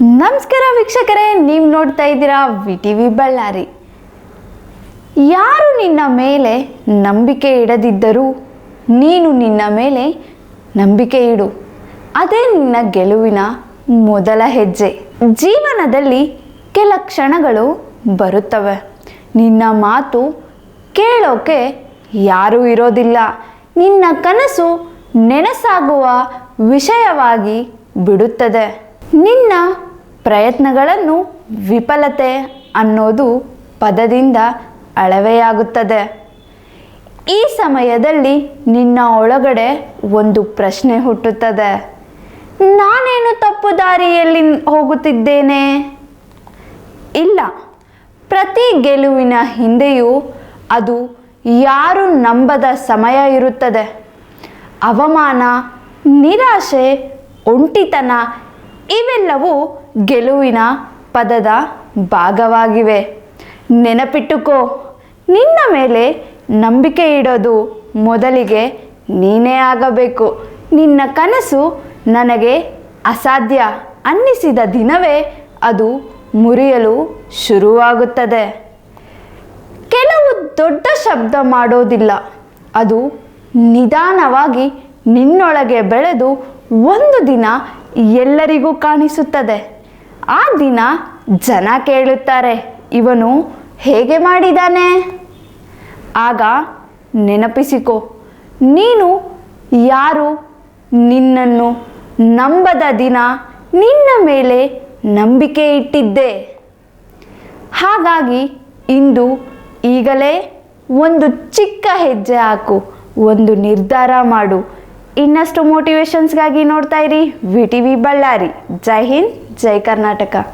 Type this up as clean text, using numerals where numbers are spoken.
ನಮಸ್ಕಾರ ವೀಕ್ಷಕರೇ, ನೀವು ನೋಡ್ತಾ ಇದ್ದೀರಾ VTV ಬಳ್ಳಾರಿ. ಯಾರು ನಿನ್ನ ಮೇಲೆ ನಂಬಿಕೆ ಇಡದಿದ್ದರೂ ನೀನು ನಿನ್ನ ಮೇಲೆ ನಂಬಿಕೆ ಇಡು. ಅದೇ ನಿನ್ನ ಗೆಲುವಿನ ಮೊದಲ ಹೆಜ್ಜೆ. ಜೀವನದಲ್ಲಿ ಕೆಲ ಕ್ಷಣಗಳು ಬರುತ್ತವೆ. ನಿನ್ನ ಮಾತು ಕೇಳೋಕೆ ಯಾರೂ ಇರೋದಿಲ್ಲ. ನಿನ್ನ ಕನಸು ನೆನಸಾಗುವ ವಿಷಯವಾಗಿ ಬಿಡುತ್ತದೆ. ನಿನ್ನ ಪ್ರಯತ್ನಗಳನ್ನು ವಿಫಲತೆ ಅನ್ನೋದು ಪದದಿಂದ ಅಳವೆಯಾಗುತ್ತದೆ. ಈ ಸಮಯದಲ್ಲಿ ನಿನ್ನ ಒಳಗಡೆ ಒಂದು ಪ್ರಶ್ನೆ ಹುಟ್ಟುತ್ತದೆ. ನಾನೇನು ತಪ್ಪು ದಾರಿಯಲ್ಲಿ ಹೋಗುತ್ತಿದ್ದೇನೆ? ಇಲ್ಲ, ಪ್ರತಿ ಗೆಲುವಿನ ಹಿಂದೆಯೂ ಅದು ಯಾರು ನಂಬದ ಸಮಯ ಇರುತ್ತದೆ. ಅವಮಾನ, ನಿರಾಶೆ, ಒಂಟಿತನ ಇವೆಲ್ಲವೂ ಗೆಲುವಿನ ಪದದ ಭಾಗವಾಗಿವೆ. ನೆನಪಿಟ್ಟುಕೋ, ನಿನ್ನ ಮೇಲೆ ನಂಬಿಕೆ ಇಡೋದು ಮೊದಲಿಗೆ ನೀನೇ ಆಗಬೇಕು. ನಿನ್ನ ಕನಸು ನನಗೆ ಅಸಾಧ್ಯ ಅನ್ನಿಸಿದ ದಿನವೇ ಅದು ಮುರಿಯಲು ಶುರುವಾಗುತ್ತದೆ. ಕೆಲವು ದೊಡ್ಡ ಶಬ್ದ ಮಾಡೋದಿಲ್ಲ, ಅದು ನಿಧಾನವಾಗಿ ನಿನ್ನೊಳಗೆ ಬೆಳೆದು ಒಂದು ದಿನ ಎಲ್ಲರಿಗೂ ಕಾಣಿಸುತ್ತದೆ. ಆ ದಿನ ಜನ ಕೇಳುತ್ತಾರೆ, ಇವನು ಹೇಗೆ ಮಾಡಿದಾನೆ? ಆಗ ನೆನಪಿಸಿಕೋ, ನೀನು ಯಾರು ನಿನ್ನನ್ನು ನಂಬದ ದಿನ ನಿನ್ನ ಮೇಲೆ ನಂಬಿಕೆ ಇಟ್ಟಿದ್ದೆ. ಹಾಗಾಗಿ ಇಂದು ಈಗಲೇ ಒಂದು ಚಿಕ್ಕ ಹೆಜ್ಜೆ ಹಾಕು, ಒಂದು ನಿರ್ಧಾರ ಮಾಡು. ಇನ್ನಷ್ಟು ಮೋಟಿವೇಶನ್ಸ್ಗಾಗಿ ನೋಡ್ತಾ ಇರಿ VTV ಬಳ್ಳಾರಿ. ಜೈ ಹಿಂದ್, ಜೈ ಕರ್ನಾಟಕ.